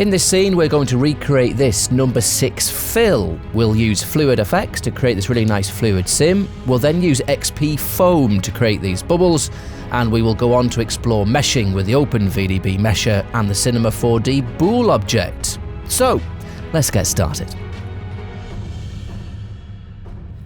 In this scene, we're going to recreate this number 6 fill. We'll use XpFluidFx to create this really nice fluid sim. We'll then use xpFoam to create these bubbles, and we will go on to explore meshing with the OpenVDB mesher and the Cinema 4D bool object. So, let's get started.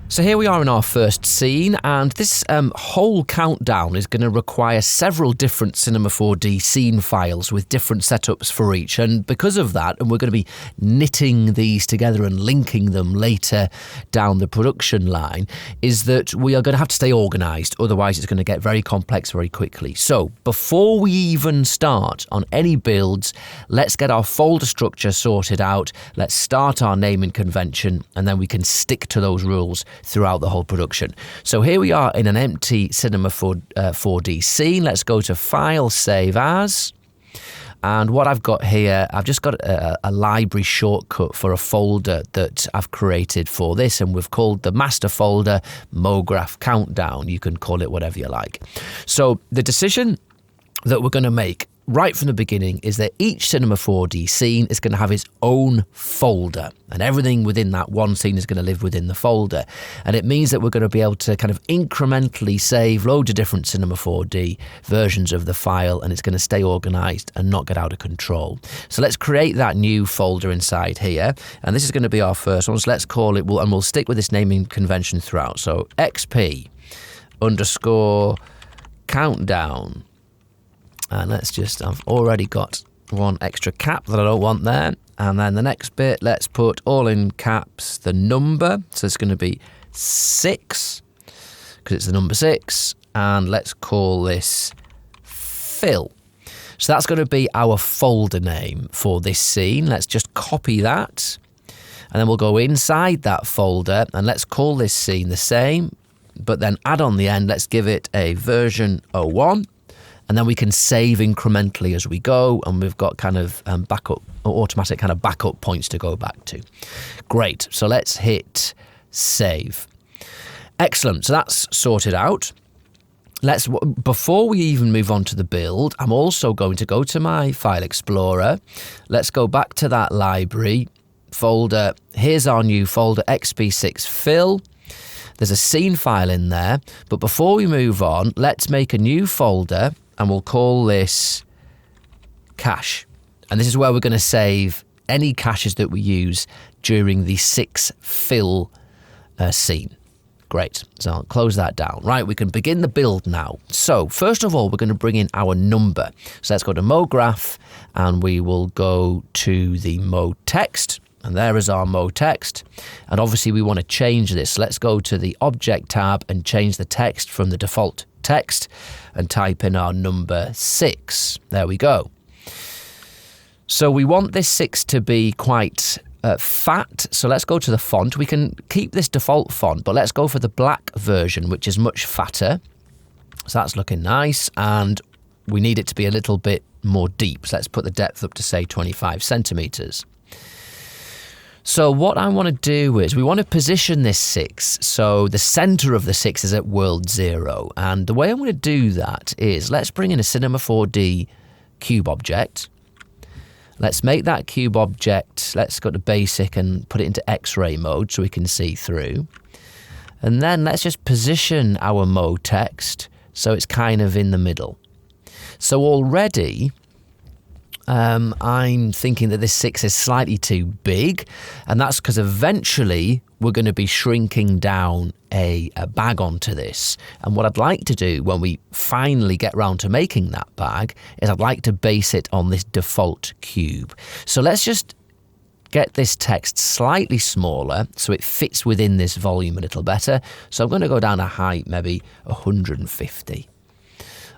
So here we are in our first scene, and this whole countdown is going to require several different Cinema 4D scene files with different setups for each, and because of that, and we're going to be knitting these together and linking them later down the production line, is that we are going to have to stay organised, otherwise it's going to get very complex very quickly. So before we even start on any builds, let's get our folder structure sorted out, let's start our naming convention, and then we can stick to those rules throughout the whole production. So here we are in an empty Cinema 4D scene. Let's go to File, Save As. And what I've got here, I've just got a library shortcut for a folder that I've created for this, and we've called the master folder MoGraph Countdown. You can call it whatever you like. So the decision that we're going to make right from the beginning is that each Cinema 4D scene is going to have its own folder, and everything within that one scene is going to live within the folder. And it means that we're going to be able to kind of incrementally save loads of different Cinema 4D versions of the file, and it's going to stay organized and not get out of control. So let's create that new folder inside here, and this is going to be our first one. So let's call it, and we'll stick with this naming convention throughout. So xp_countdown. And let's just, I've already got one extra cap that I don't want there. And then the next bit, let's put all in caps the number. So it's going to be 6, because it's the number 6. And let's call this fill. So that's going to be our folder name for this scene. Let's just copy that. And then we'll go inside that folder and let's call this scene the same. But then add on the end, let's give it a version 01. And then we can save incrementally as we go, and we've got kind of automatic kind of backup points to go back to. Great, so let's hit save. Excellent, so that's sorted out. Before we even move on to the build, I'm also going to go to my File Explorer. Let's go back to that library folder. Here's our new folder, xp6fill. There's a scene file in there, but before we move on, let's make a new folder, and we'll call this cache. And this is where we're going to save any caches that we use during the 6 fill scene. Great, so I'll close that down. Right, we can begin the build now. So first of all, we're going to bring in our number. So let's go to MoGraph, and we will go to the MoText. And there is our MoText. And obviously we want to change this. So let's go to the Object tab and change the text from the default text and type in our number 6. There we go. So we want this 6 to be quite fat. So let's go to the font. We can keep this default font, but let's go for the black version, which is much fatter. So that's looking nice. And we need it to be a little bit more deep. So let's put the depth up to say 25 centimeters. So what I want to do is we want to position this 6. So the center of the 6 is at world 0. And the way I'm going to do that is let's bring in a Cinema 4D cube object. Let's make that cube object, let's go to basic and put it into X-ray mode so we can see through. And then let's just position our MoText so it's kind of in the middle. So already I'm thinking that this 6 is slightly too big, and that's because eventually we're going to be shrinking down a bag onto this. And what I'd like to do when we finally get round to making that bag is I'd like to base it on this default cube. So let's just get this text slightly smaller so it fits within this volume a little better. So I'm going to go down a height, maybe 150.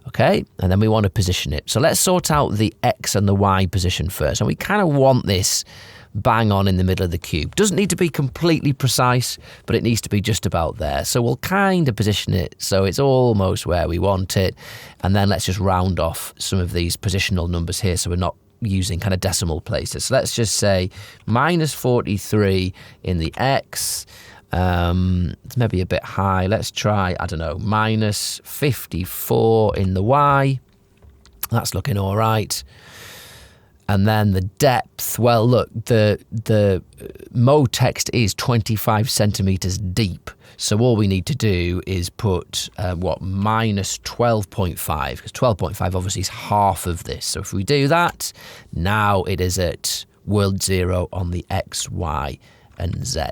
Okay, and then we want to position it. So let's sort out the X and the Y position first. And we kind of want this bang on in the middle of the cube. Doesn't need to be completely precise, but it needs to be just about there. So we'll kind of position it so it's almost where we want it. And then let's just round off some of these positional numbers here so we're not using kind of decimal places. So let's just say minus 43 in the X. It's maybe a bit high. Let's try, I don't know, minus 54 in the Y. That's looking all right. And then the depth, well, look, the mode text is 25 centimeters deep. So all we need to do is put, minus 12.5, because 12.5 obviously is half of this. So if we do that, now it is at world 0 on the X, Y, and Z.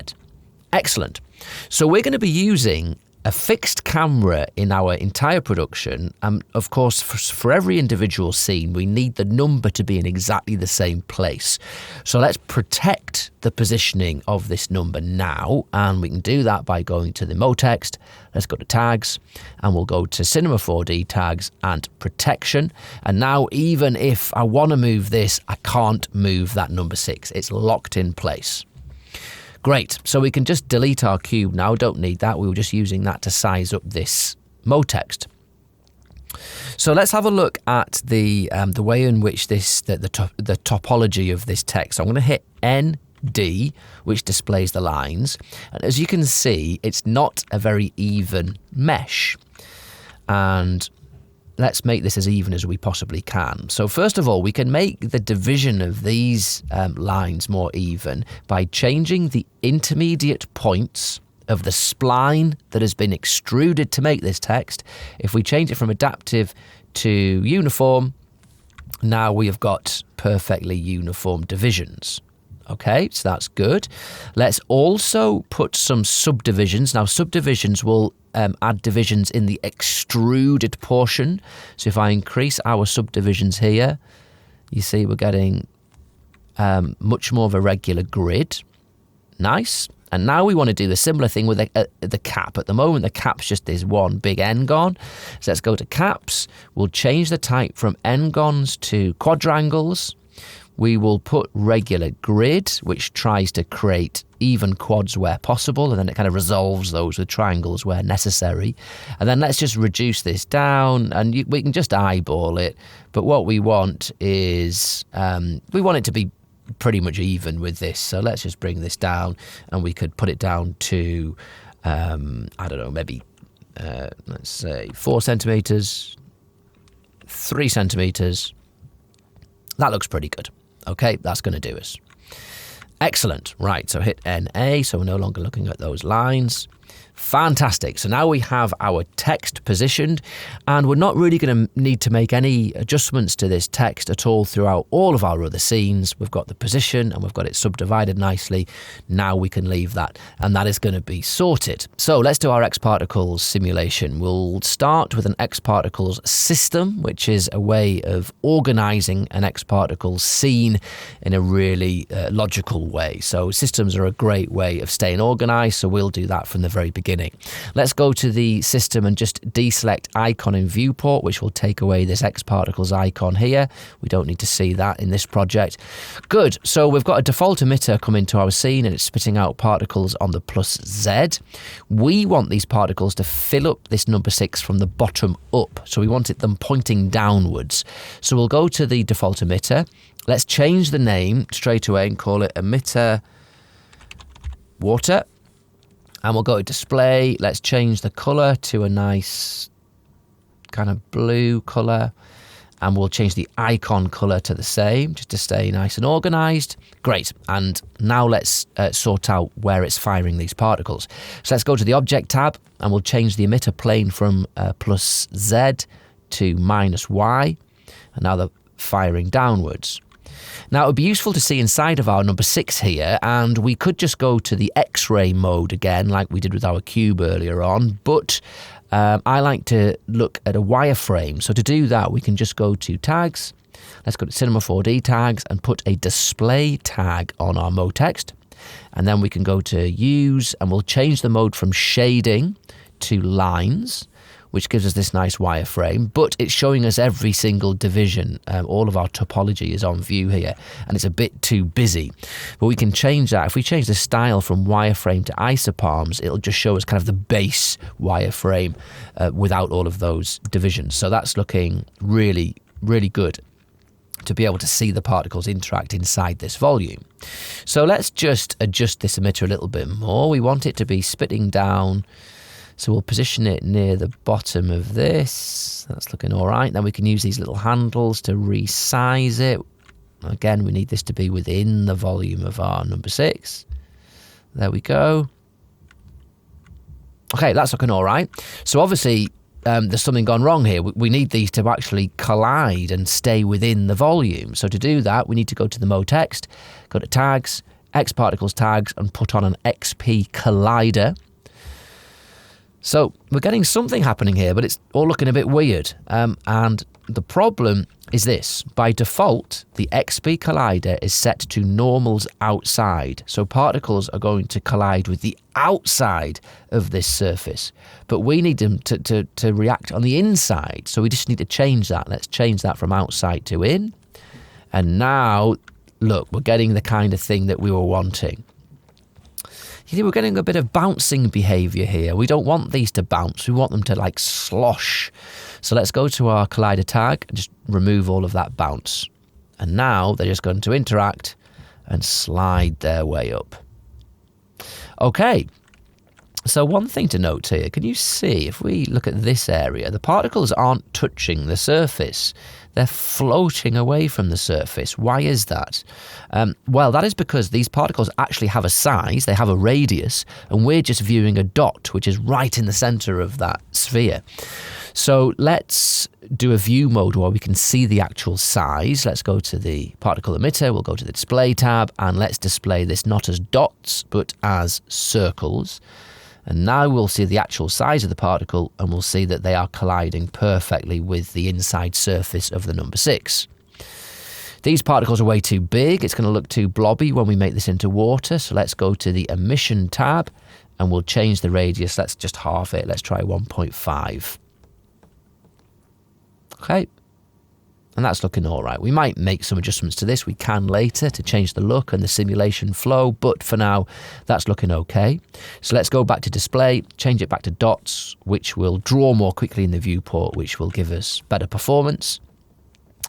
Excellent. So we're going to be using a fixed camera in our entire production. Of course, for every individual scene, we need the number to be in exactly the same place. So let's protect the positioning of this number now, and we can do that by going to the mode text. Let's go to tags, and we'll go to Cinema 4D tags and protection. And now, even if I want to move this, I can't move that number 6. It's locked in place. Great, so we can just delete our cube now, don't need that, we were just using that to size up this mode text. So let's have a look at the way in which the topology of this text. So I'm going to hit ND, which displays the lines, and as you can see, it's not a very even mesh. And let's make this as even as we possibly can. So first of all, we can make the division of these lines more even by changing the intermediate points of the spline that has been extruded to make this text. If we change it from adaptive to uniform, now we have got perfectly uniform divisions. Okay, so that's good. Let's also put some subdivisions. Now, subdivisions will add divisions in the extruded portion. So if I increase our subdivisions here, you see we're getting much more of a regular grid. Nice. And now we want to do the similar thing with the cap. At the moment, the cap's just this one big n-gon. So let's go to caps. We'll change the type from n-gons to quadrangles. We will put regular grid, which tries to create even quads where possible, and then it kind of resolves those with triangles where necessary. And then let's just reduce this down, and we can just eyeball it. But what we want is, we want it to be pretty much even with this. So let's just bring this down, and we could put it down to, I don't know, maybe, let's say 4 centimeters, 3 centimeters. That looks pretty good. Okay, that's going to do us. Excellent. Right, so hit NA, so we're no longer looking at those lines. Fantastic. So now we have our text positioned, and we're not really going to need to make any adjustments to this text at all throughout all of our other scenes. We've got the position and we've got it subdivided nicely. Now we can leave that, and that is going to be sorted. So let's do our xParticles simulation. We'll start with an xParticles system, which is a way of organizing an xParticles scene in a really logical way. So systems are a great way of staying organized, so we'll do that from the very beginning. Let's go to the system and just deselect icon in viewport, which will take away this xParticles icon here. We don't need to see that in this project. Good, so we've got a default emitter come into our scene and it's spitting out particles on the +Z. We want these particles to fill up this number 6 from the bottom up, so we want them pointing downwards. So we'll go to the default emitter. Let's change the name straight away and call it emitter water. And we'll go to display. Let's change the color to a nice kind of blue color. And we'll change the icon color to the same, just to stay nice and organized. Great. And now let's sort out where it's firing these particles. So let's go to the object tab, and we'll change the emitter plane from +Z to -Y. And now they're firing downwards. Now, it would be useful to see inside of our number 6 here, and we could just go to the X-ray mode again, like we did with our cube earlier on, but I like to look at a wireframe. So to do that, we can just go to tags. Let's go to Cinema 4D tags and put a display tag on our mode text. And then we can go to use, and we'll change the mode from shading to lines, which gives us this nice wireframe, but it's showing us every single division. All of our topology is on view here, and it's a bit too busy. But we can change that. If we change the style from wireframe to isopalms, it'll just show us kind of the base wireframe without all of those divisions. So that's looking really, really good to be able to see the particles interact inside this volume. So let's just adjust this emitter a little bit more. We want it to be spitting down. So we'll position it near the bottom of this. That's looking all right. Then we can use these little handles to resize it. Again, we need this to be within the volume of our number 6. There we go. Okay, that's looking all right. So obviously, there's something gone wrong here. We need these to actually collide and stay within the volume. So to do that, we need to go to the mode text, go to tags, xParticles tags, and put on an XP collider. So we're getting something happening here, but it's all looking a bit weird. And the problem is this. By default, the XP collider is set to normals outside. So particles are going to collide with the outside of this surface. But we need them to react on the inside. So we just need to change that. Let's change that from outside to in. And now, look, we're getting the kind of thing that we were wanting. You see, we're getting a bit of bouncing behavior here. We don't want these to bounce. We want them to like slosh. So let's go to our collider tag and just remove all of that bounce. And now they're just going to interact and slide their way up. Okay. So one thing to note here, can you see, if we look at this area, the particles aren't touching the surface. They're floating away from the surface. Why is that? Well, that is because these particles actually have a size, they have a radius, and we're just viewing a dot, which is right in the center of that sphere. So let's do a view mode where we can see the actual size. Let's go to the particle emitter, we'll go to the display tab, and let's display this not as dots, but as circles. And now we'll see the actual size of the particle, and we'll see that they are colliding perfectly with the inside surface of the number 6. These particles are way too big. It's going to look too blobby when we make this into water. So let's go to the emission tab, and we'll change the radius. Let's just halve it. Let's try 1.5. Okay. And that's looking all right. We might make some adjustments to this. We can later to change the look and the simulation flow, but for now, that's looking okay. So let's go back to display, change it back to dots, which will draw more quickly in the viewport, which will give us better performance,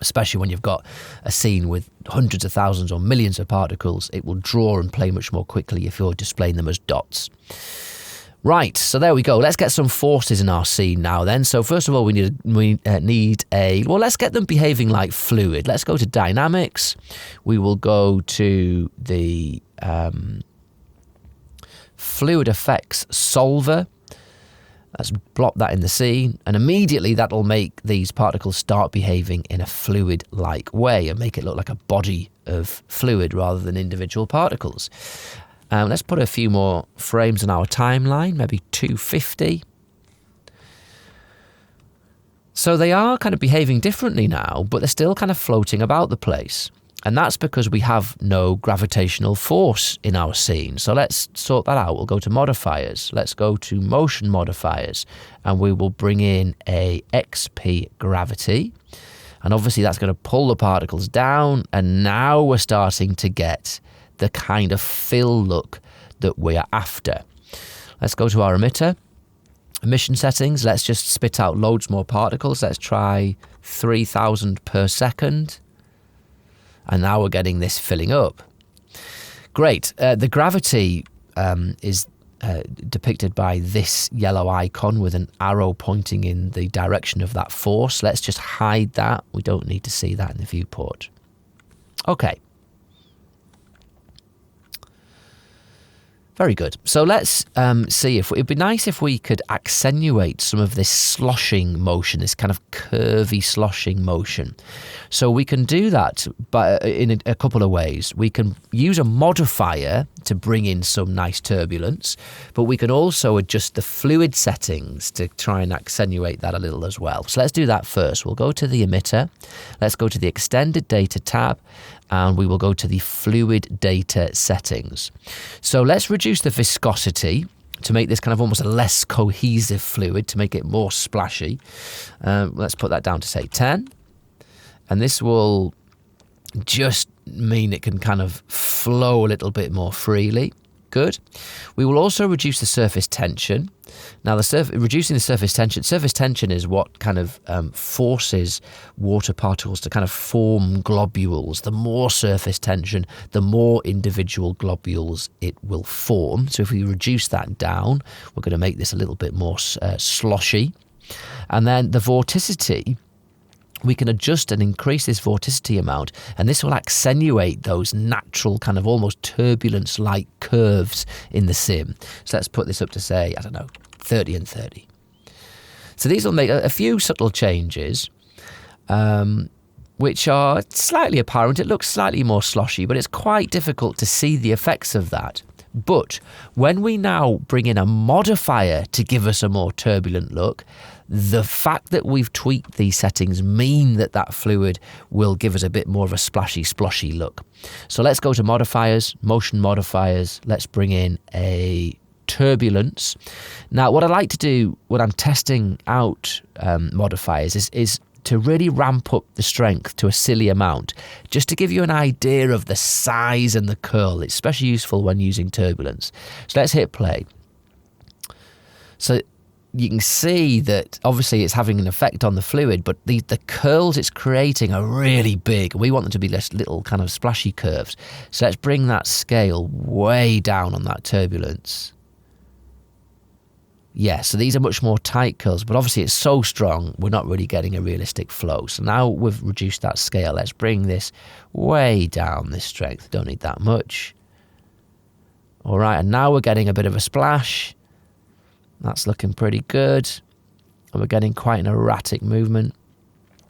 especially when you've got a scene with hundreds of thousands or millions of particles. It will draw and play much more quickly if you're displaying them as dots. Right, so there we go. Let's get some forces in our scene now then. So first of all, we need a, well, let's get them behaving like fluid. Let's go to dynamics. We will go to the FluidFx solver. Let's plop that in the scene, and immediately that'll make these particles start behaving in a fluid-like way and make it look like a body of fluid rather than individual particles. Let's put a few more frames on our timeline, maybe 250. So they are kind of behaving differently now, but they're still kind of floating about the place. And that's because we have no gravitational force in our scene. So let's sort that out. We'll go to modifiers. Let's go to motion modifiers, and we will bring in a XP gravity. And obviously that's going to pull the particles down. And now we're starting to get the kind of fill look that we are after. Let's go to our emitter. Emission settings, let's just spit out loads more particles. Let's try 3,000 per second. And now we're getting this filling up. Great. The gravity is depicted by this yellow icon with an arrow pointing in the direction of that force. Let's just hide that. We don't need to see that in the viewport. Okay. Very good. So let's see if it'd be nice if we could accentuate some of this sloshing motion, this kind of curvy sloshing motion. So we can do that in a couple of ways. We can use a modifier to bring in some nice turbulence, but we can also adjust the fluid settings to try and accentuate that a little as well. So let's do that first. We'll go to the emitter. Let's go to the extended data tab, and we will go to the fluid data settings. So let's reduce the viscosity to make this kind of almost a less cohesive fluid, to make it more splashy. Let's put that down to say 10. And this will just mean it can kind of flow a little bit more freely. Good. We will also reduce the surface tension. Now, reducing the surface tension is what kind of forces water particles to kind of form globules. The more surface tension, the more individual globules it will form. So if we reduce that down, we're going to make this a little bit more sloshy. And then the vorticity, we can adjust and increase this vorticity amount, and this will accentuate those natural kind of almost turbulence-like curves in the sim. So let's put this up to, say, I don't know, 30 and 30. So these will make a few subtle changes, which are slightly apparent. It looks slightly more sloshy, but it's quite difficult to see the effects of that. But when we now bring in a modifier to give us a more turbulent look, the fact that we've tweaked these settings mean that that fluid will give us a bit more of a splashy, sploshy look. So let's go to modifiers, motion modifiers. Let's bring in a turbulence. Now, what I like to do when I'm testing out modifiers is to really ramp up the strength to a silly amount, just to give you an idea of the size and the curl. It's especially useful when using turbulence. So let's hit play. So you can see that obviously it's having an effect on the fluid, but the curls it's creating are really big. We want them to be less little kind of splashy curves. So let's bring that scale way down on that turbulence. Yeah, so these are much more tight curls, but obviously it's so strong, we're not really getting a realistic flow. So now we've reduced that scale. Let's bring this way down, this strength. Don't need that much. All right, and now we're getting a bit of a splash. That's looking pretty good. And we're getting quite an erratic movement.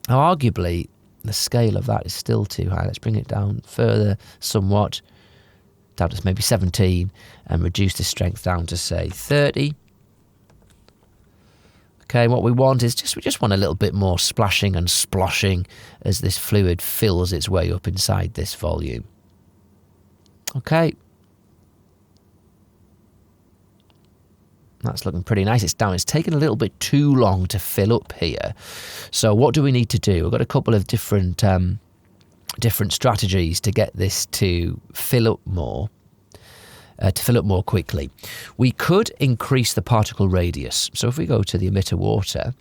Now, arguably, the scale of that is still too high. Let's bring it down further somewhat, down to maybe 17, and reduce the strength down to, say, 30. Okay, what we want is we just want a little bit more splashing and sploshing as this fluid fills its way up inside this volume. Okay. That's looking pretty nice. It's down. It's taken a little bit too long to fill up here. So what do we need to do? We've got a couple of different strategies to get this to fill up more. Quickly. We could increase the particle radius. So if we go to the emitter water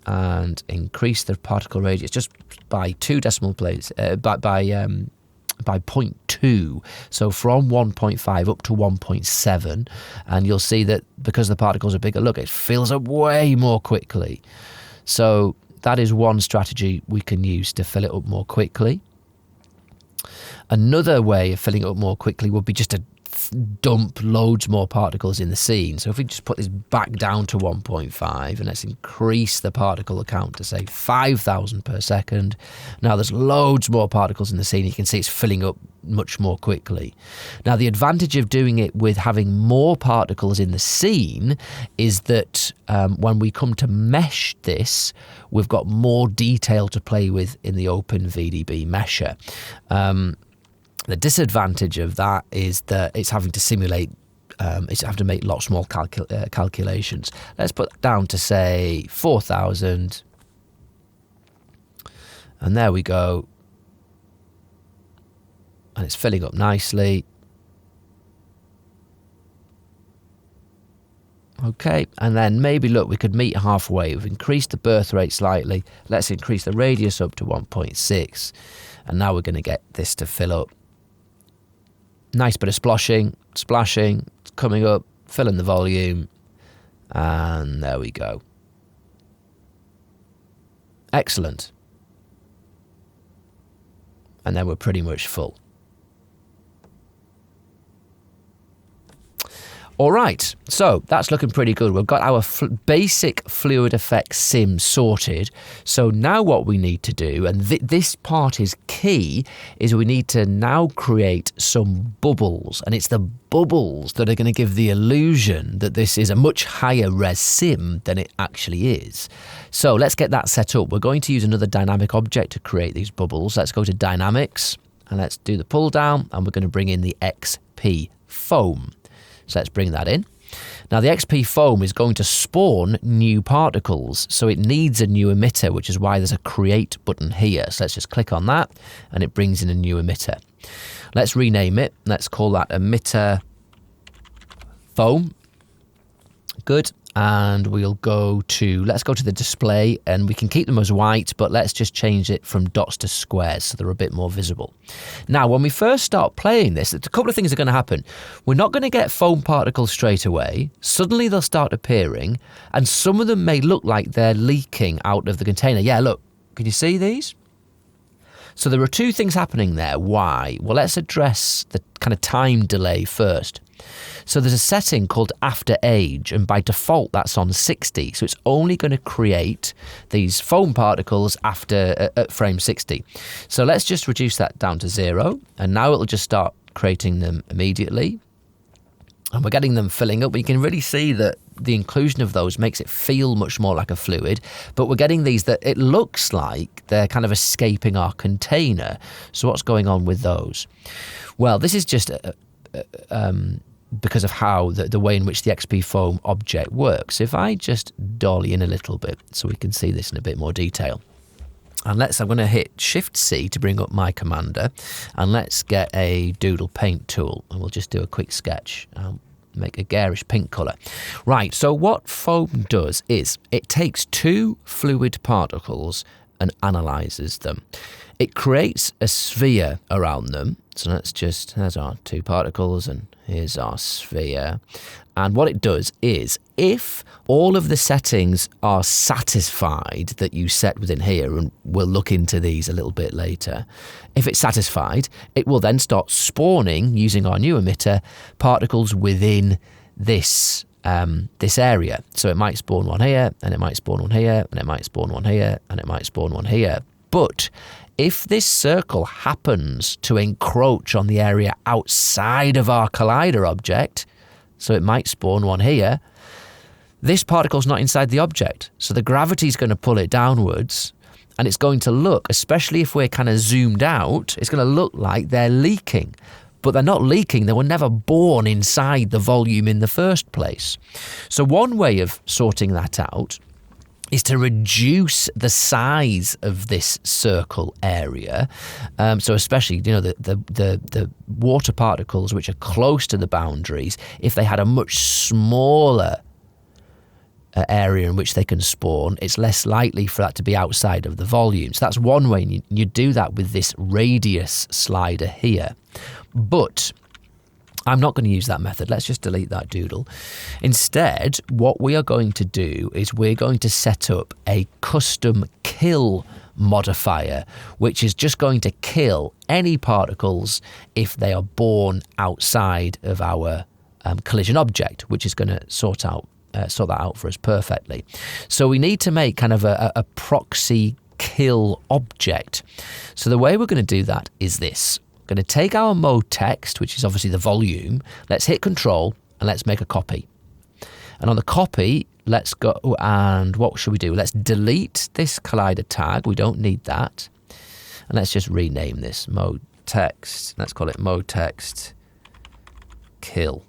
and increase the particle radius just by 2 decimal places, by 0.2, so from 1.5 up to 1.7, and you'll see that because the particles are bigger, look, it fills up way more quickly. So that is one strategy we can use to fill it up more quickly. Another way of filling it up more quickly would be just to dump loads more particles in the scene. So if we just put this back down to 1.5 and let's increase the particle count to, say, 5,000 per second. Now there's loads more particles in the scene. You can see it's filling up much more quickly. Now the advantage of doing it with having more particles in the scene is that when we come to mesh this, we've got more detail to play with in the OpenVDB mesher. The disadvantage of that is that it's having to simulate, it's having to make lots more calculations. Let's put that down to, say, 4,000. And there we go. And it's filling up nicely. Okay, and then maybe, look, we could meet halfway. We've increased the birth rate slightly. Let's increase the radius up to 1.6. And now we're going to get this to fill up. Nice bit of splashing, coming up, filling the volume, and there we go. Excellent. And then we're pretty much full. All right, so that's looking pretty good. We've got our basic FluidFx sim sorted. So now what we need to do, and this part is key, is we need to now create some bubbles. And it's the bubbles that are going to give the illusion that this is a much higher res sim than it actually is. So let's get that set up. We're going to use another dynamic object to create these bubbles. Let's go to Dynamics, and let's do the pull down, and we're going to bring in the xpFoam. So let's bring that in. Now the xpFoam is going to spawn new particles, so it needs a new emitter, which is why there's a create button here. So let's just click on that and it brings in a new emitter. Let's rename it. Let's call that emitter foam. Good. And we'll let's go to the display, and we can keep them as white, but let's just change it from dots to squares so they're a bit more visible. Now, when we first start playing this, a couple of things are going to happen. We're not going to get foam particles straight away. Suddenly they'll start appearing, and some of them may look like they're leaking out of the container. Yeah, look, Can you see these? So there are two things happening there. Why? Well, let's address the kind of time delay first. So there's a setting called after age, and by default that's on 60. So it's only going to create these foam particles after at frame 60. So let's just reduce that down to 0, and now it'll just start creating them immediately. And we're getting them filling up. You can really see that the inclusion of those makes it feel much more like a fluid, but we're getting these that it looks like they're kind of escaping our container. So what's going on with those? Well, this is just because of how the way in which the xpFoam object works. If I just dolly in a little bit so we can see this in a bit more detail. And I'm going to hit Shift-C to bring up my commander, and let's get a doodle paint tool, and we'll just do a quick sketch. Make a garish pink colour. Right, so what foam does is it takes two fluid particles and analyses them. It creates a sphere around them. So there's our two particles, and here's our sphere. And what it does is, if all of the settings are satisfied that you set within here, and we'll look into these a little bit later, if it's satisfied, it will then start spawning, using our new emitter, particles within this this area. So it might spawn one here, and it might spawn one here, and it might spawn one here, and it might spawn one here. But if this circle happens to encroach on the area outside of our collider object, so it might spawn one here, this particle's not inside the object. So the gravity's going to pull it downwards, and it's going to look, especially if we're kind of zoomed out, it's going to look like they're leaking. But they're not leaking. They were never born inside the volume in the first place. So one way of sorting that out is to reduce the size of this circle area. So especially, the water particles which are close to the boundaries, if they had a much smaller area in which they can spawn, it's less likely for that to be outside of the volume. So that's one way, and you do that with this radius slider here. But I'm not going to use that method. Let's just delete that doodle. Instead, what we are going to do is we're going to set up a custom kill modifier, which is just going to kill any particles if they are born outside of our collision object, which is going to sort that out for us perfectly. So we need to make kind of a proxy kill object. So the way we're going to do that is this. We're going to take our mode text, which is obviously the volume. Let's hit Control and let's make a copy. And on the copy, let's go, and what should we do? Let's delete this collider tag. We don't need that. And let's just rename this mode text. Let's call it mode text kill.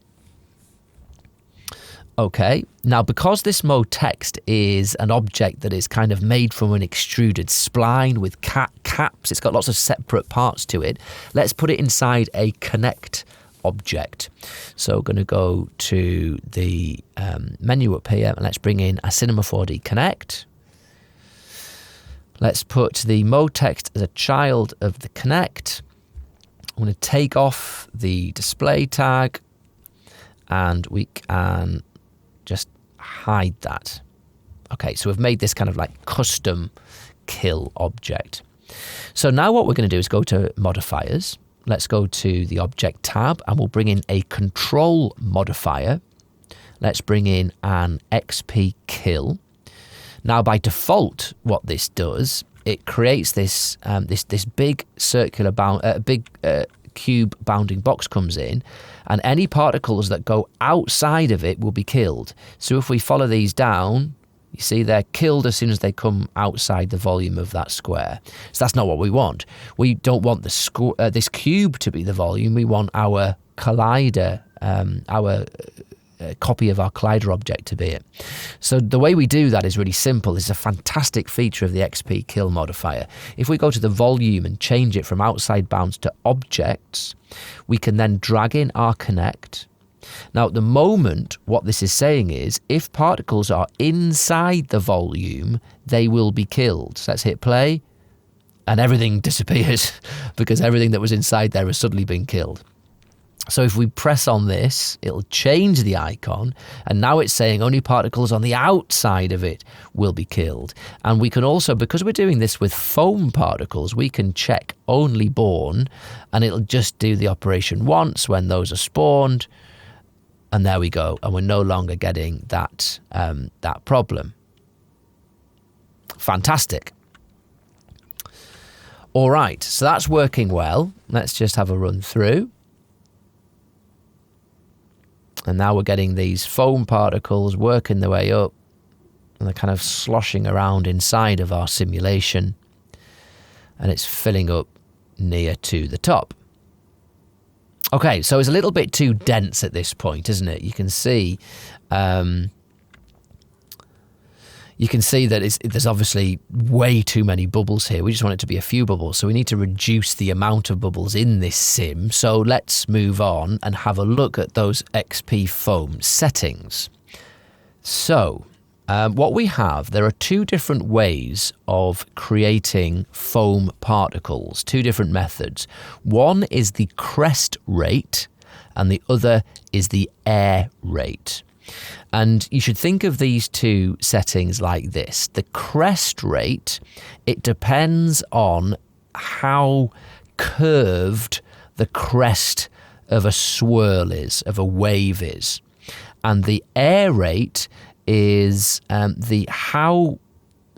Okay, now because this mode text is an object that is kind of made from an extruded spline with caps, it's got lots of separate parts to it, let's put it inside a connect object. So we're going to go to the menu up here, and let's bring in a Cinema 4D Connect. Let's put the mode text as a child of the connect. I'm going to take off the display tag, and we can just hide that. Okay, so we've made this kind of like custom kill object. So now what we're going to do is go to modifiers. Let's go to the object tab, and we'll bring in a control modifier. Let's bring in an XP kill. Now by default, what this does, it creates this this big circular cube bounding box comes in, and any particles that go outside of it will be killed. So if we follow these down, you see they're killed as soon as they come outside the volume of that square. So that's not what we want. We don't want this cube to be the volume. We want our collider, copy of our collider object to be it. So the way we do that is really simple. It's a fantastic feature of the XP kill modifier. If we go to the volume and change it from outside bounds to objects, we can then drag in our connect. Now at the moment, what this is saying is if particles are inside the volume, they will be killed. So let's hit play, and everything disappears because everything that was inside there has suddenly been killed. So if we press on this, it'll change the icon, and now it's saying only particles on the outside of it will be killed. And we can also, because we're doing this with foam particles, we can check only born, and it'll just do the operation once when those are spawned, and there we go, and we're no longer getting that, that problem. Fantastic. All right, so that's working well. Let's just have a run through. And now we're getting these foam particles working their way up, and they're kind of sloshing around inside of our simulation, and it's filling up near to the top. Okay, so it's a little bit too dense at this point, isn't it? You can see that there's obviously way too many bubbles here. We just want it to be a few bubbles, so we need to reduce the amount of bubbles in this sim. So let's move on and have a look at those xpFoam settings. So what we have, there are two different ways of creating foam particles, two different methods. One is the crest rate, and the other is the air rate. And you should think of these two settings like this. The crest rate, it depends on how curved the crest of a swirl is, of a wave is. And the air rate is how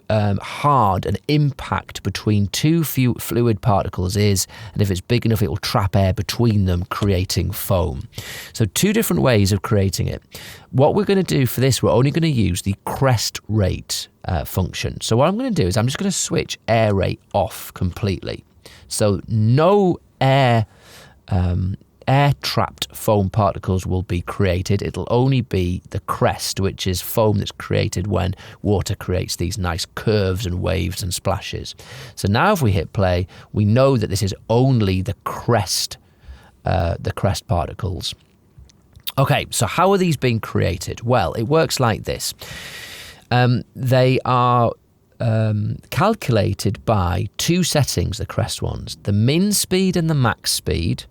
hard an impact between two fluid particles is, and if it's big enough it will trap air between them, creating foam. So two different ways of creating it. What we're going to do for this, we're only going to use the crest rate function. So what I'm going to do is I'm just going to switch air rate off completely. So no air-trapped foam particles will be created. It'll only be the crest, which is foam that's created when water creates these nice curves and waves and splashes. So now if we hit play, we know that this is only the crest particles. Okay, so how are these being created? Well, it works like this. They are calculated by two settings, the crest ones, the min speed and the max speed,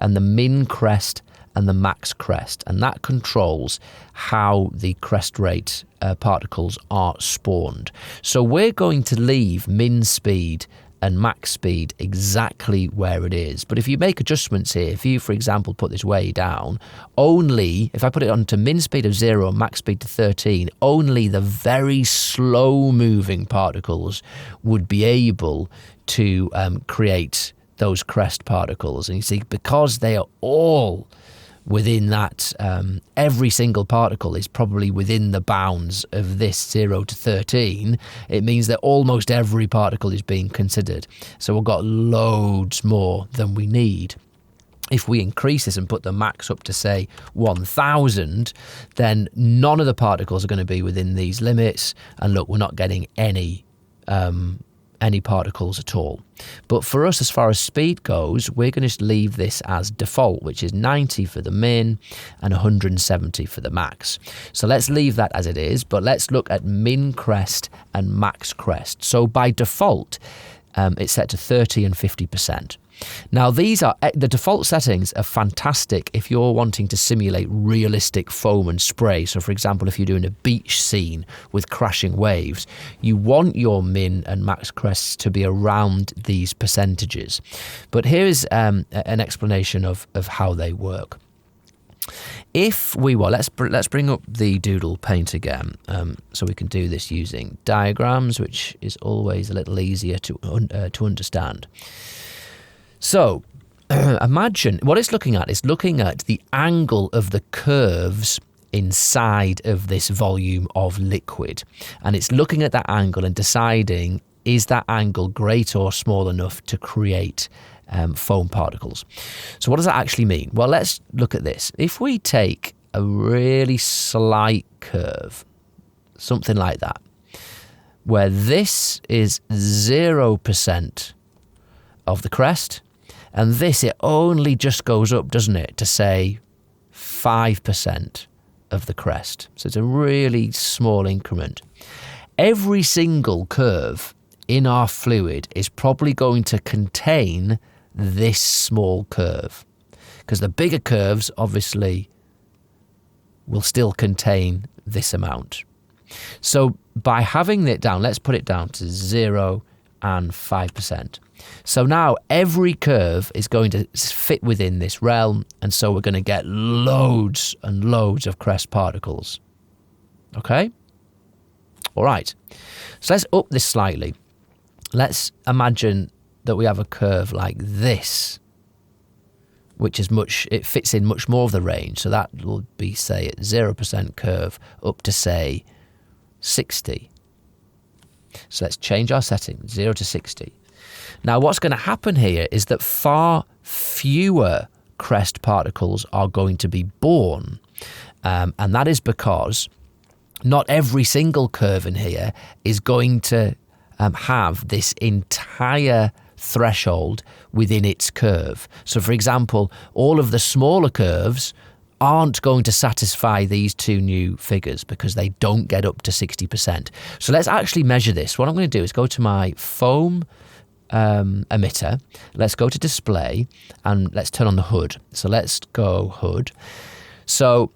and the min crest and the max crest, and that controls how the crest rate particles are spawned. So we're going to leave min speed and max speed exactly where it is. But if you make adjustments here, if you, for example, put this way down, only, if I put it onto min speed of 0 and max speed to 13, only the very slow moving particles would be able to create those crest particles. And you see, because they are all within that, every single particle is probably within the bounds of this 0 to 13, it means that almost every particle is being considered. So we've got loads more than we need. If we increase this and put the max up to, say, 1,000, then none of the particles are going to be within these limits. And look, we're not getting any particles at all. But for us, as far as speed goes, we're going to just leave this as default, which is 90 for the min and 170 for the max. So let's leave that as it is, but let's look at min crest and max crest. So by default, it's set to 30 and 50%. Now, these are the default settings are fantastic if you're wanting to simulate realistic foam and spray. So, for example, if you're doing a beach scene with crashing waves, you want your min and max crests to be around these percentages. But here's an explanation of how they work. If we were, let's bring up the Doodle Paint again, so we can do this using diagrams, which is always a little easier to understand. So imagine what it's looking at is looking at the angle of the curves inside of this volume of liquid, and it's looking at that angle and deciding, is that angle great or small enough to create foam particles. So what does that actually mean? Well, let's look at this. If we take a really slight curve, something like that, where this is 0% of the crest, and this, it only just goes up, doesn't it, to say 5% of the crest. So it's a really small increment. Every single curve in our fluid is probably going to contain this small curve, because the bigger curves obviously will still contain this amount. So by having it down, let's put it down to 0 and 5%. So now every curve is going to fit within this realm, and so we're going to get loads and loads of crest particles. Okay? All right. So let's up this slightly. Let's imagine that we have a curve like this, which is it fits in much more of the range. So that will be, say, at 0% curve up to, say, 60. So let's change our setting, 0 to 60. Now what's going to happen here is that far fewer crest particles are going to be born. And that is because not every single curve in here is going to have this entire threshold within its curve. So for example, all of the smaller curves aren't going to satisfy these two new figures because they don't get up to 60%. So let's actually measure this. What I'm going to do is go to my foam emitter. Let's go to display and let's turn on the hood. So let's go hood. So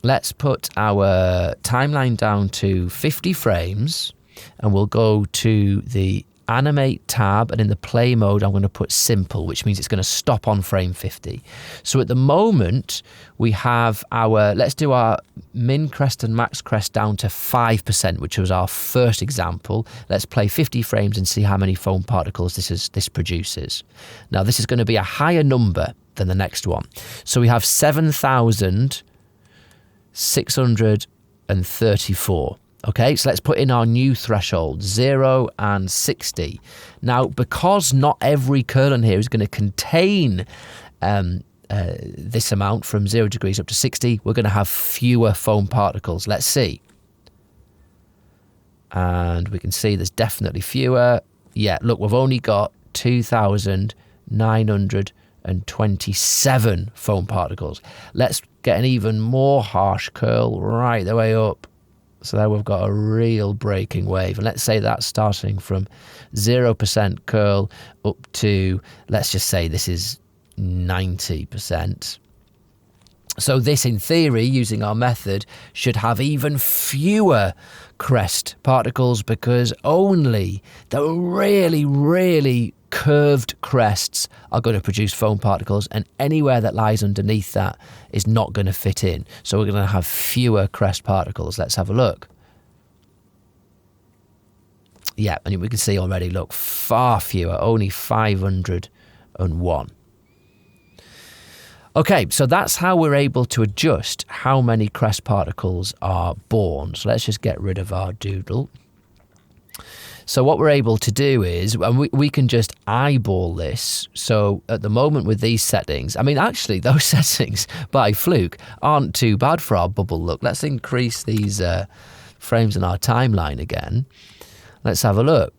let's put our timeline down to 50 frames and we'll go to the animate tab, and in the play mode I'm going to put simple, which means it's going to stop on frame 50. So at the moment we have let's do our min crest and max crest down to 5%, which was our first example. Let's play 50 frames and see how many foam particles this produces. Now this is going to be a higher number than the next one. So we have 7,634. Okay, so let's put in our new threshold, 0 and 60. Now, because not every curl in here is going to contain this amount from 0 degrees up to 60, we're going to have fewer foam particles. Let's see. And we can see there's definitely fewer. Yeah, look, we've only got 2,927 foam particles. Let's get an even more harsh curl right the way up. So there we've got a real breaking wave. And let's say that's starting from 0% curl up to, let's just say this is 90%. So this, in theory, using our method, should have even fewer crest particles because only the really, really curved crests are going to produce foam particles, and anywhere that lies underneath that is not going to fit in. So we're going to have fewer crest particles. Let's have a look. Yeah, and we can see already, look, far fewer, only 501. Okay, so that's how we're able to adjust how many crest particles are born. So let's just get rid of our doodle. So what we're able to do is, and we can just eyeball this. So at the moment with these settings, I mean, actually those settings by fluke aren't too bad for our bubble look. Let's increase these frames in our timeline again. Let's have a look.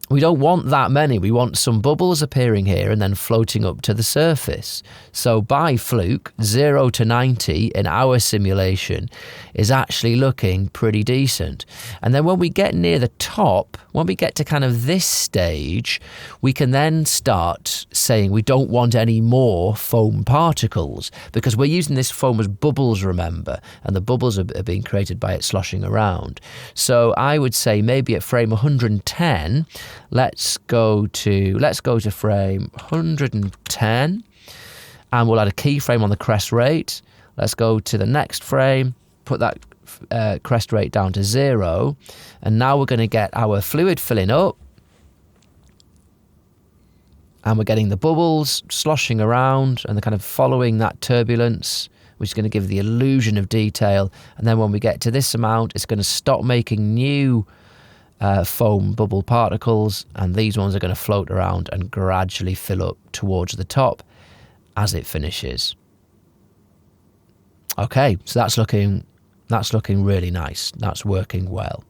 We don't want that many. We want some bubbles appearing here and then floating up to the surface. So by fluke, 0 to 90 in our simulation is actually looking pretty decent. And then when we get near the top, when we get to kind of this stage, we can then start saying we don't want any more foam particles because we're using this foam as bubbles, remember, and the bubbles are being created by it sloshing around. So I would say maybe at frame 110, let's go to frame 110 and we'll add a keyframe on the crest rate. Let's go to the next frame, put that crest rate down to 0, and now we're going to get our fluid filling up and we're getting the bubbles sloshing around and they're kind of following that turbulence, which is going to give the illusion of detail. And then when we get to this amount, it's going to stop making new foam bubble particles, and these ones are going to float around and gradually fill up towards the top as it finishes. Okay, so that's looking really nice. That's working well.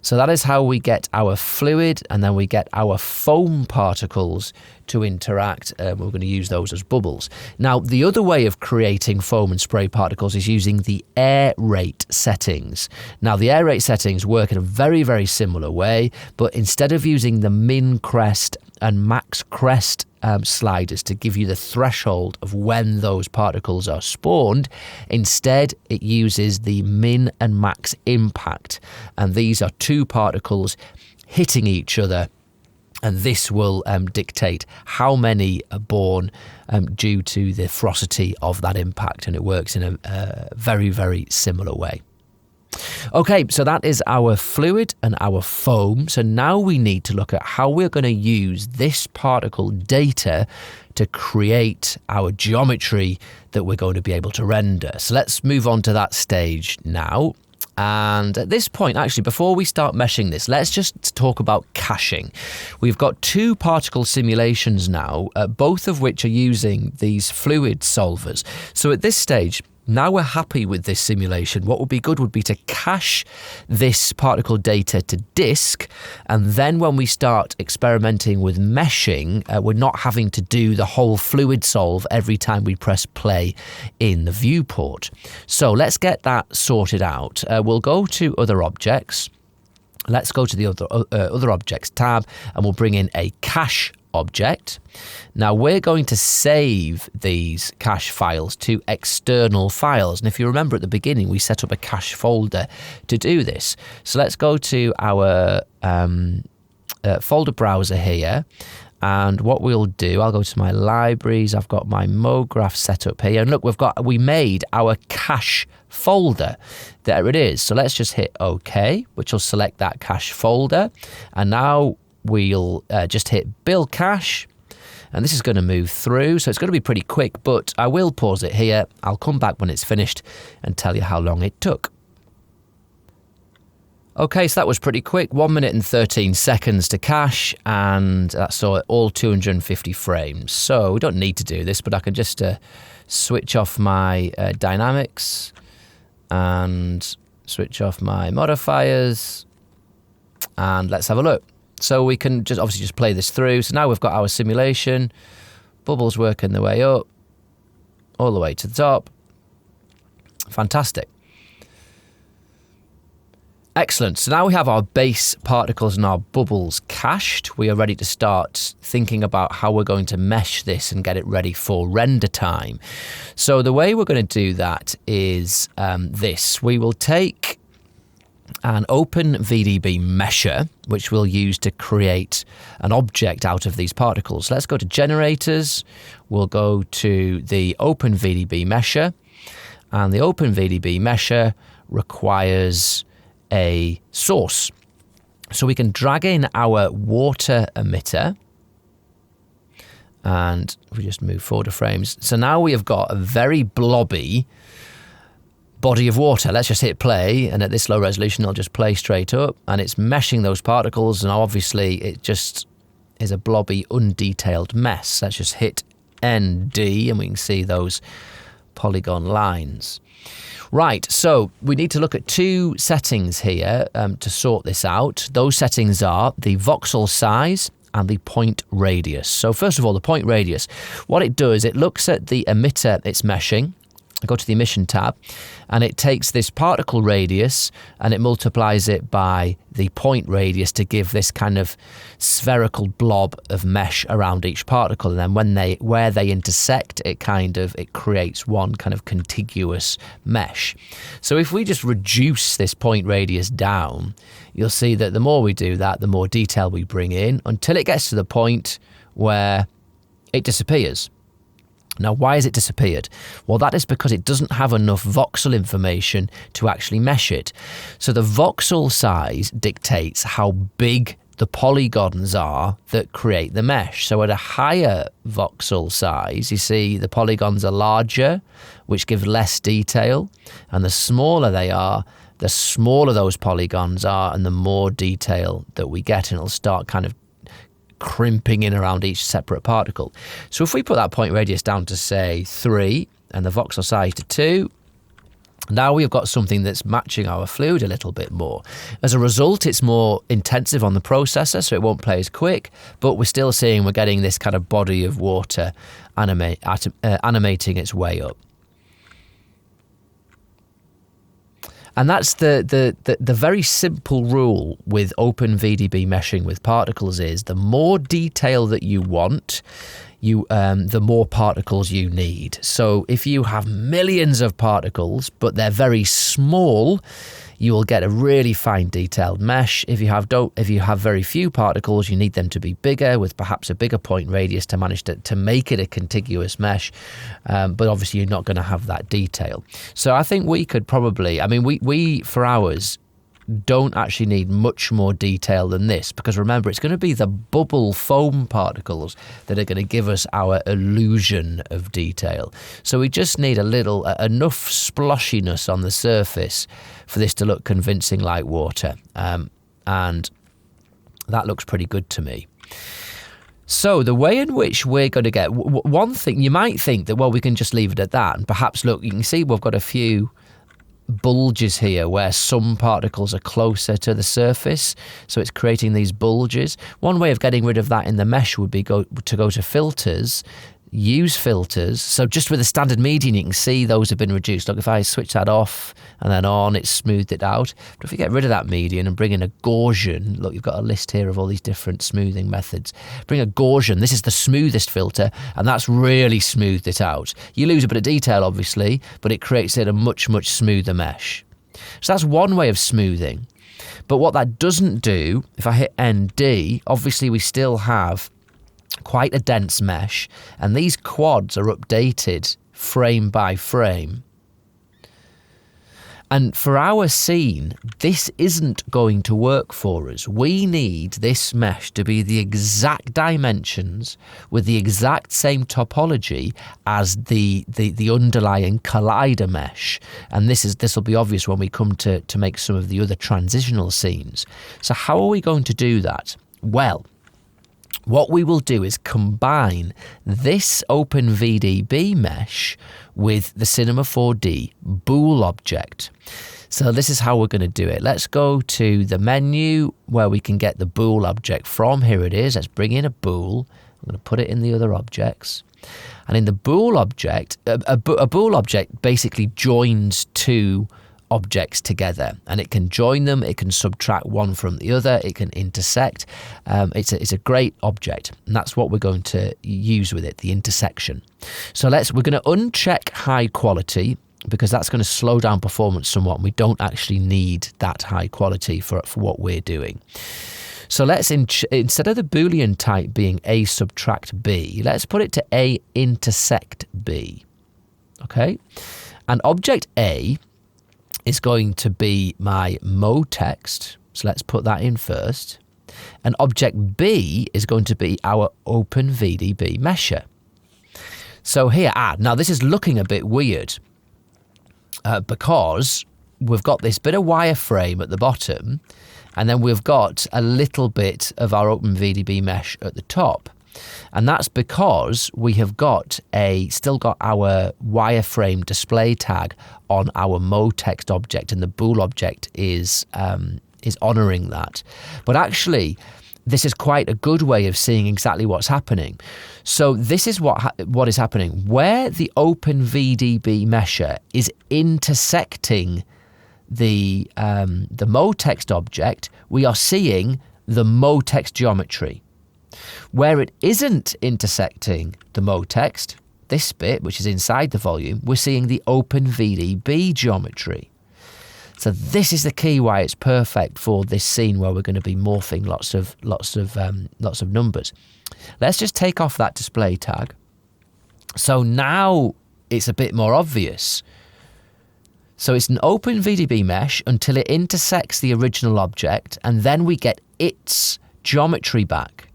So that is how we get our fluid and then we get our foam particles to interact. We're going to use those as bubbles. Now, the other way of creating foam and spray particles is using the air rate settings. Now, the air rate settings work in a very, very similar way, but instead of using the min crest and max crest sliders to give you the threshold of when those particles are spawned, instead it uses the min and max impact. And these are two particles hitting each other, and this will dictate how many are born due to the ferocity of that impact, and it works in a very, very similar way. Okay, so that is our fluid and our foam. So now we need to look at how we're going to use this particle data to create our geometry that we're going to be able to render. So let's move on to that stage now. And at this point, actually, before we start meshing this, let's just talk about caching. We've got two particle simulations now, both of which are using these fluid solvers. So at this stage, now we're happy with this simulation. What would be good would be to cache this particle data to disk, and then when we start experimenting with meshing, we're not having to do the whole fluid solve every time we press play in the viewport. So let's get that sorted out. We'll go to Other Objects. Let's go to the Other Objects tab, and we'll bring in a cache object. Now we're going to save these cache files to external files, and if you remember at the beginning we set up a cache folder to do this. So let's go to our folder browser here, and what we'll do, I'll go to my libraries. I've got my MoGraph set up here, and look, we made our cache folder. There it is. So let's just hit OK, which will select that cache folder, and now we'll just hit Build Cache, and this is going to move through, so it's going to be pretty quick, but I will pause it here. I'll come back when it's finished and tell you how long it took. Okay, so that was pretty quick, 1 minute and 13 seconds to cache, and that's all 250 frames. So we don't need to do this, but I can just switch off my dynamics and switch off my modifiers, and let's have a look. So we can just obviously just play this through. So now we've got our simulation, bubbles working their way up, all the way to the top. Fantastic. Excellent. So now we have our base particles and our bubbles cached. We are ready to start thinking about how we're going to mesh this and get it ready for render time. So the way we're going to do that is this. We will take an OpenVDB mesher, which we'll use to create an object out of these particles. Let's go to Generators. We'll go to the OpenVDB mesher, and the OpenVDB mesher requires a source. So we can drag in our water emitter, and we just move forward a frames. So now we have got a very blobby body of water. Let's just hit play, and at this low resolution it'll just play straight up, and it's meshing those particles, and obviously it just is a blobby undetailed mess. Let's just hit ND and we can see those polygon lines. Right, so we need to look at two settings here to sort this out. Those settings are the voxel size and the point radius. So first of all, the point radius. What it does, it looks at the emitter it's meshing. I go to the emission tab, and it takes this particle radius and it multiplies it by the point radius to give this kind of spherical blob of mesh around each particle. And then where they intersect, it creates one kind of contiguous mesh. So if we just reduce this point radius down, you'll see that the more we do that, the more detail we bring in until it gets to the point where it disappears. Now, why has it disappeared? Well, that is because it doesn't have enough voxel information to actually mesh it. So the voxel size dictates how big the polygons are that create the mesh. So at a higher voxel size, you see the polygons are larger, which give less detail, and the smaller they are, the smaller those polygons are and the more detail that we get, and it'll start kind of crimping in around each separate particle. So if we put that point radius down to say 3 and the voxel size to 2, Now we've got something that's matching our fluid a little bit more. As a result, it's more intensive on the processor, so it won't play as quick, but we're still seeing we're getting this kind of body of water animating its way up. And that's the very simple rule with OpenVDB meshing with particles is the more detail that you want, the more particles you need. So if you have millions of particles, but they're very small, you will get a really fine detailed mesh. If you have very few particles, you need them to be bigger with perhaps a bigger point radius to manage to make it a contiguous mesh. But obviously you're not going to have that detail. So I think we could probably, I mean, we for ours don't actually need much more detail than this, because remember, it's going to be the bubble foam particles that are going to give us our illusion of detail. So we just need enough sploshiness on the surface for this to look convincing like water. And that looks pretty good to me. So the way in which we're going to get, one thing, you might think that, well, we can just leave it at that. And perhaps, look, you can see we've got a few bulges here where some particles are closer to the surface, so it's creating these bulges. One way of getting rid of that in the mesh would be to go to filters, use filters. So just with a standard median, you can see those have been reduced. Look, if I switch that off and then on, it's smoothed it out. But if you get rid of that median and bring in a Gaussian, look, you've got a list here of all these different smoothing methods. Bring a Gaussian, this is the smoothest filter, and that's really smoothed it out. You lose a bit of detail, obviously, but it creates it a much, much smoother mesh. So that's one way of smoothing. But what that doesn't do, if I hit ND, obviously we still have quite a dense mesh, and these quads are updated frame by frame. And for our scene, this isn't going to work for us. We need this mesh to be the exact dimensions with the exact same topology as the underlying collider mesh. And this will be obvious when we come to make some of the other transitional scenes. So how are we going to do that? Well, what we will do is combine this OpenVDB mesh with the Cinema 4D bool object. So this is how we're going to do it. Let's go to the menu where we can get the bool object from. Here it is. Let's bring in a bool. I'm going to put it in the other objects. And in the bool object, a bool object basically joins two objects together, and it can join them, it can subtract one from the other, it can intersect. It's a great object, and that's what we're going to use with it, the intersection. So we're going to uncheck high quality, because that's going to slow down performance somewhat, and we don't actually need that high quality for what we're doing. So let's, instead of the Boolean type being A subtract B, let's put it to A intersect B. Okay? And object A is going to be my motext, so let's put that in first. And object B is going to be our OpenVDB mesher. So here, now this is looking a bit weird because we've got this bit of wireframe at the bottom, and then we've got a little bit of our OpenVDB mesh at the top. And that's because we have still got our wireframe display tag on our motext object, and the bool object is honouring that. But actually, this is quite a good way of seeing exactly what's happening. So this is what is happening. Where the OpenVDB mesher is intersecting the motext object, we are seeing the motext geometry. Where it isn't intersecting the motext, this bit, which is inside the volume, we're seeing the OpenVDB geometry. So this is the key why it's perfect for this scene where we're going to be morphing lots of numbers. Let's just take off that display tag. So now it's a bit more obvious. So it's an OpenVDB mesh until it intersects the original object, and then we get its geometry back.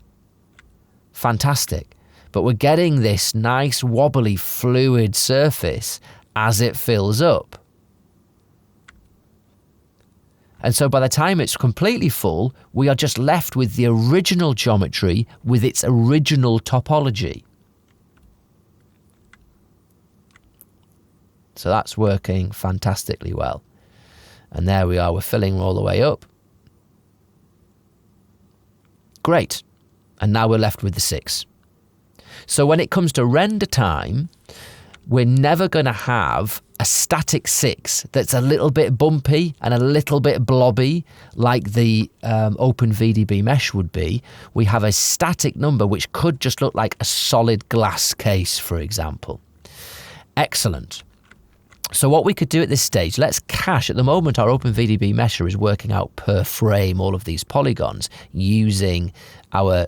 Fantastic. But we're getting this nice wobbly fluid surface as it fills up. And so by the time it's completely full, we are just left with the original geometry with its original topology. So that's working fantastically well. And there we are, we're filling all the way up. Great. And now we're left with the 6. So when it comes to render time, we're never going to have a static 6 that's a little bit bumpy and a little bit blobby like the OpenVDB mesh would be. We have a static number which could just look like a solid glass case, for example. Excellent. So what we could do at this stage, let's cache. At the moment, our OpenVDB mesher is working out per frame all of these polygons using our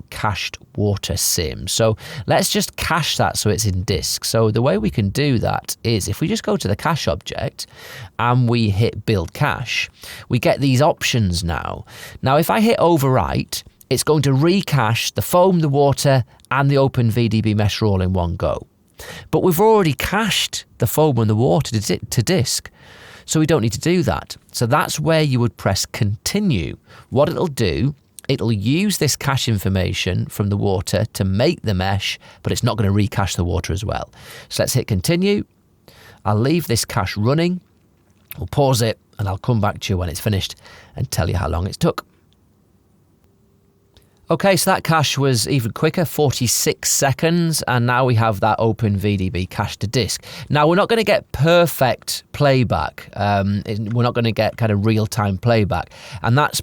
cached water sim. So let's just cache that so it's in disk. So the way we can do that is if we just go to the cache object and we hit build cache, we get these options now. Now, if I hit overwrite, it's going to recache the foam, the water, and the OpenVDB mesher all in one go. But we've already cached the foam and the water to disk, so we don't need to do that. So that's where you would press continue. What it'll do, it'll use this cache information from the water to make the mesh, but it's not going to recache the water as well. So let's hit continue. I'll leave this cache running. We'll pause it, and I'll come back to you when it's finished and tell you how long it took. Okay, so that cache was even quicker, 46 seconds, and now we have that OpenVDB cache to disk. Now, we're not going to get perfect playback. We're not going to get kind of real-time playback, and that's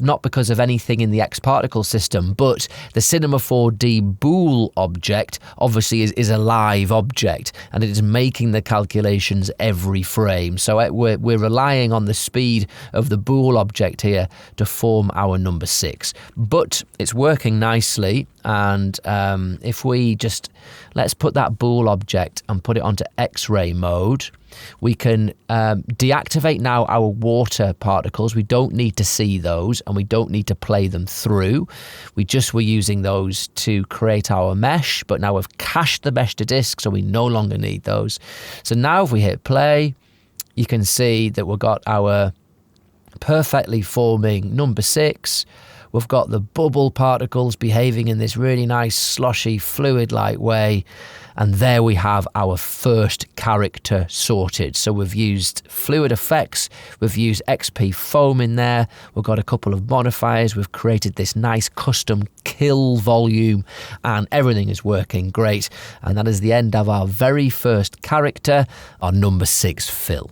not because of anything in the xParticle system, but the Cinema 4D bool object obviously is a live object, and it is making the calculations every frame. So we're relying on the speed of the bool object here to form our number 6. But it's working nicely, and if we just, let's put that bool object and put it onto X-ray mode, we can deactivate now our water particles. We don't need to see those, and we don't need to play them through. We just were using those to create our mesh, but now we've cached the mesh to disk, so we no longer need those. So now if we hit play, you can see that we've got our perfectly forming number 6. We've got the bubble particles behaving in this really nice sloshy fluid-like way. And there we have our first character sorted. So we've used XpFluidFx, we've used xpFoam in there, we've got a couple of modifiers, we've created this nice custom kill volume, and everything is working great. And that is the end of our very first character, our number 6 fill.